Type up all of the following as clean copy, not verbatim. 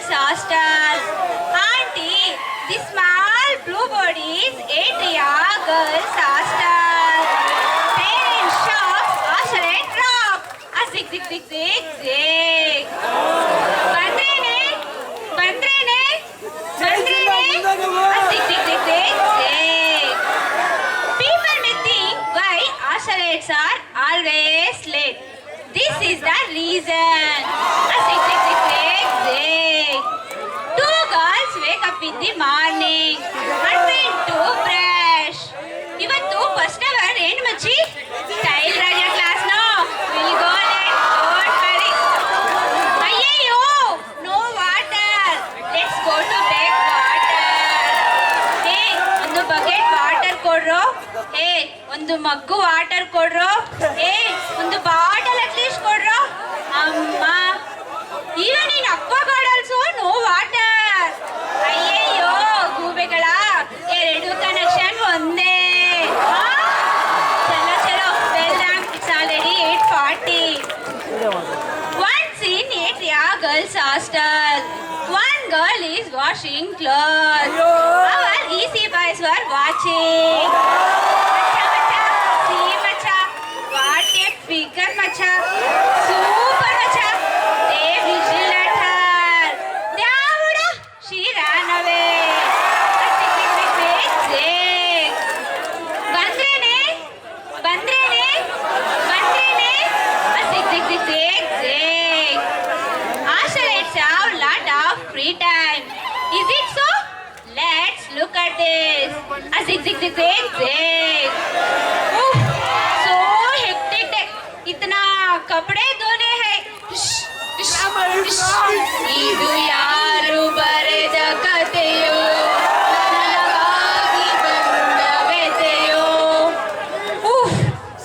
girls hostel. Auntie, the small blue board is Adria girls hostel. Parents shop, oscillate rock. A zig zig zig zig zig. Bandrene, bandrene, bandrene. A zig zig zig zig zig. People may think why oscillates are always late. This is the reason. A zig zig zig zig zig. Two girls wake up in the morning and went to brush. ಇವತ್ತು first hour ಏನು ಮಚ್ಚಿ style Raja class no will go let don't worry ಅಯ್ಯಯ್ಯೋ no water let's go to back water hey ಒಂದು bucket water ಕೊಡ್ರೋ ಹೇ ಒಂದು ಮಗ್ಗು water ಕೊಡ್ರೋ ಹೇ ಒಂದು bottle at least ಕೊಡ್ರೋ ಅಮ್ಮ even in Aquaguard also no water ಅಯ್ಯಯ್ಯೋ ಗೂಬೆಗಳ ಎರಡು ಕನೆಕ್ಷನ್ ಒಂದೇ ಚಲೋ ಚಲೋ well done it's already 8:40 once in Adria girls hostel one girl is washing clothes our easy boys were watching macha see macha what a figure macha super macha they whistled at her Dauda she ran away ಬಂದ್ರೇನೆ ಬಂದ್ರೇನೆ ಬಂದ್ರೇನೆ zig zig zig zig zig oscillates have lot of free time is it so let's look at this a zig zig zig zig zig so hectic day इतना कपड़े धोने हैं ಇದು ಯಾರು ಬರೆದ ಕಥೆಯೋ ನನಗಾಗಿ ಬಂದ ವ್ಯಥೆಯೋ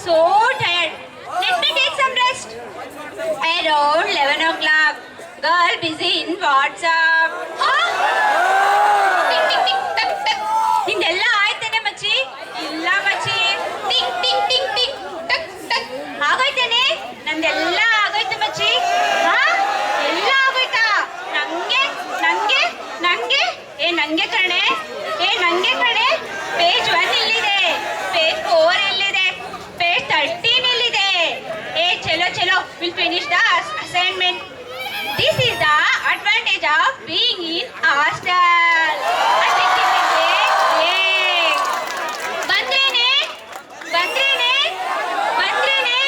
so tired let me take some rest around 11 o'clock girl busy in WhatsApp tick tick tick ಟಕ್ ಟಕ್ ನಿಂದೆಲ್ಲ ಆಯ್ತೇನೆ ಮಚ್ಚಿ ಇಲ್ಲ ಮಚ್ಚಿ ಟಿಕ್ ಟಿಕ್ ಟಿಕ್ ಟಿಕ್ ಟಕ್ ಟಕ್ ಆಗೋಯ್ತೇನೆ ನಂದೆಲ್ಲ ಆಗೋಯ್ತು ಮಚ್ಚಿ ಎಲ್ಲ ಆಗೋಯ್ತಾ ನಂಗೆ ನಂಗೆ ನಂಗೆ ನಂಗೆ ಕಣೆ ನಂಗೆ ಕಣೆ ಪೇಜ್ 1 ಇಲ್ಲಿದೆ ಪೇಜ್ 4 ಎಲ್ಲಿದೆ ಪೇಜ್ 13 ಇಲ್ಲಿದೆ ಚಲೋ ಚಲೋ will finish the assignment this is the advantage of being in hostel ಬಂದ್ರೇನೆ ಬಂದ್ರೇನೆ ಬಂದ್ರೇನೆ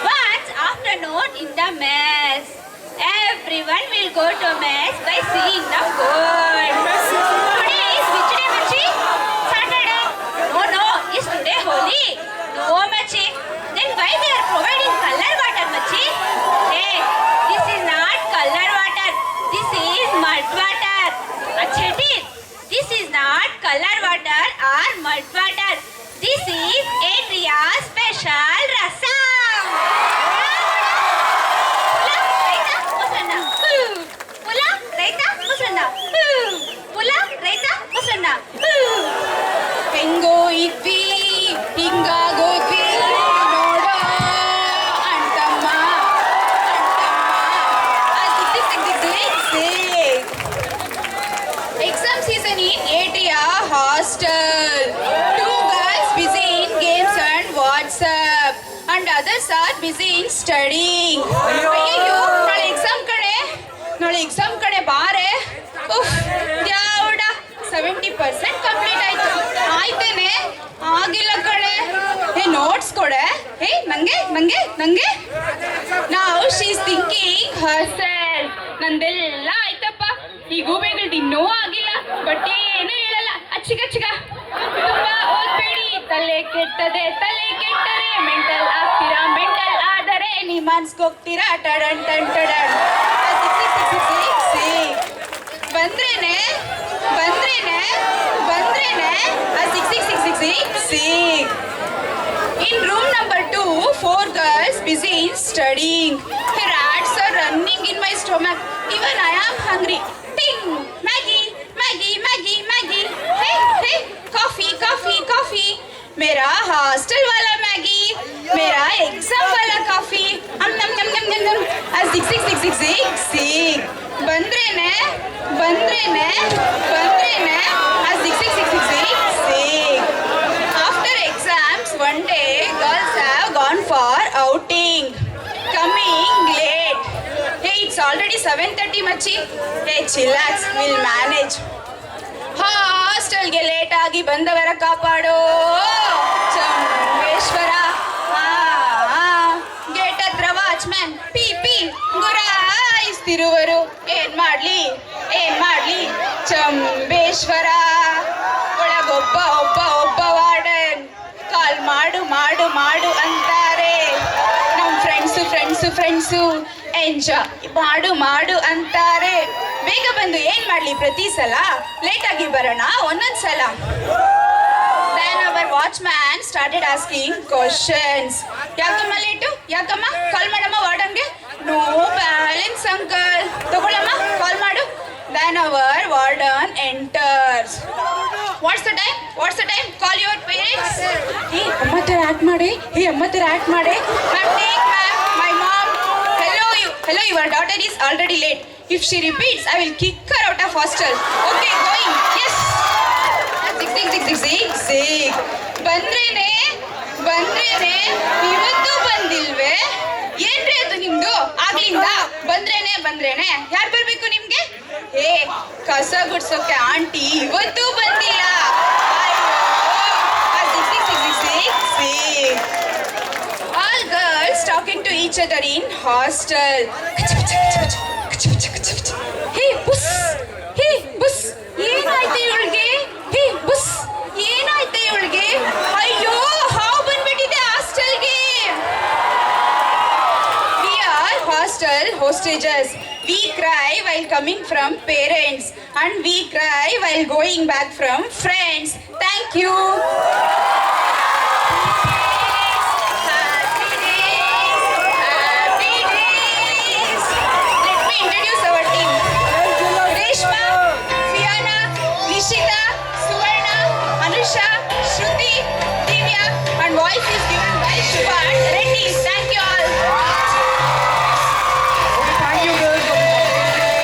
once afternoon in the mess everyone will go to mess by seeing the food today is which day machi Saturday no is today holy no machi then why they are providing color water machi hey this is not color water this is mud water acheti this is not color water or mud water this is Adria special rasam pula raita musanna pula raita musanna ಹೆಂಗೋ ಇದ್ವಿ ಹಿಂಗಾಗೋದ್ವಿ ನೋಡ ಅಂತಮ್ಮ exam season in Adria hostel two girls busy in games and WhatsApp and others are busy in studying ಅಯ್ಯೋ ನಾಳೆ exam ಕಡೆ ಬಾರೆ ಯಾವಡ 70% complete ಆಯ್ತು ಆಯ್ತೇನೆ ಆಗಿಲ್ಲ ಕಡೆ ನೋಟ್ಸ್ ಕೊಡೆ ನಂಗೆ ನಂಗೆ ನಂಗೆ ನಾವು ಶಿ ಈಸ್ ಥಿಂಕಿಂಗ್ ಹರ್ಸೆಲ್ಫ್ ನಂದೆಲ್ಲ ಆಯ್ತಪ್ಪ ಈ ಗೂಬೆಗಳ್ದು ಇನ್ನೂ ಆಗಿಲ್ಲ ಬಟ್ ಏನು ಹೇಳಲ್ಲ ಅಚ್ಚಿಗಚ್ಚಿಗ ತುಂಬಾ ಓದ್ಬೇಡಿ ತಲೆ ಕೆಟ್ಟರೆ ಮೆಂಟಲ್ ಆಗ್ತೀರಾ ಮೆಂಟಲ್ ಆದರೆ ನಿಮ್ಮ ಮನ್ಸ್ಗೋಗ್ತೀರಾ ಟಡನ್ ಟನ್ ಟಡನ್ ಬಂದ್ರೇನೆ ಬಂದ್ರೇನೆ ಬಂದ್ರೇನೆ in room number 2 4 girls busy in studying rats are running in my stomach even I am hungry ting Maggie Maggie Maggie Maggie hey coffee coffee coffee मेरा हॉस्टल वाला मैगी मेरा exam वाला coffee नम नम नम नम नम ಸಿಕ್ ಸಿಕ್ ಸಿಕ್ ಸಿಕ್ ಸಿಕ್ ಸಿಕ್ ಬಂದ್ರೇನೆ ಬಂದ್ರೇನೆ ಬಂದ್ರೇನೆ ಸಿಕ್ ಸಿಕ್ ಸಿಕ್ ಸಿಕ್ ಸಿಕ್ ಸಿಕ್ after exams one day girls have gone for outing coming late hey it's already 7:30 ಮಚ್ಚಿ ಹೇ ಚಿಲ್ಲಾಕ್ಸ್ ವಿಲ್ ಮ್ಯಾನೇಜ್ ಹಾಸ್ಟೆಲ್ಗೆ ಲೇಟ್ ಆಗಿ ಬಂದವರ ಕಾಪಾಡೋ ಚಂಬೇಶ್ವರ ಗೇಟ್ ಹತ್ರ ವಾಚ್ಮ್ಯಾನ್ ಪಿ ಪಿ ಗುರಾಯಿಸ್ತಿರುವರು ಏನ್ ಮಾಡ್ಲಿ ಚಂಬೇಶ್ವರ ಒಳಗೊಬ್ಬ ಒಬ್ಬ ಒಬ್ಬ ವಾರ್ಡನ್ ಕಾಲ್ ಮಾಡು ಮಾಡು ಮಾಡು ಅಂತಾರೆ ನಮ್ ಫ್ರೆಂಡ್ಸು ಎಂಜಾಯ್ ಮಾಡು ಮಾಡು ಅಂತಾರೆ ಬೇಗ ಬಂದು ಏನ್ ಮಾಡ್ಲಿ ಪ್ರತಿ ಸಲ ಲೇಟ್ ಆಗಿ ಬರೋಣ ಒಂದೊಂದ್ ಸಲ Then our watchman started asking questions. ಯಾಕಮ್ಮ ಲೇಟು ಯಾಕಮ್ಮ ಕಾಲ್ ಮಾಡಮ್ಮ ವಾರ್ಡನ್ಗೆ ನೋ ಬ್ಯಾಲೆನ್ಸ್ ಅಂಕಲ್ ತಗೊಳಮ್ಮ ಕಾಲ್ ಮಾಡು Then our warden enters. What's the time? Call your parents. Hey, amma ತರ ಆಕ್ಟ್ ಮಾಡಿ Ma'am, take ma'am, my mom. Hello, your daughter is already late. If she repeats, I will kick her out of hostel. Okay, going. Yes. ಸಿಕ್ ಬಂದ್ರೇನೆ ಇವತ್ತು ಬಂದಿಲ್ವೇ ಏನ್ರಿ ಅದು ನಿಮ್ದು ಆಗ್ಲಿಂದ ಬಂದ್ರೇನೆ ಯಾರು ಬರ್ಬೇಕು ನಿಮ್ಗೆ ಏ ಕಸ ಗುಡ್ಸೋಕೆ ಆಂಟಿ ಇವತ್ತು ಬಂದಿಲ್ಲ All girls talking to each other in hostel. Hey, bus. ಏನಾಯ್ತು ಇವಳಿಗೆ ಅಯ್ಯೋ ಹಾವು ಬಂದ್ಬಿಟ್ಟಿದೆ ಹಾಸ್ಟೆಲ್ಗೆ We are hostel hostages. We cry while coming from parents and we cry while going back from friends. Thank you.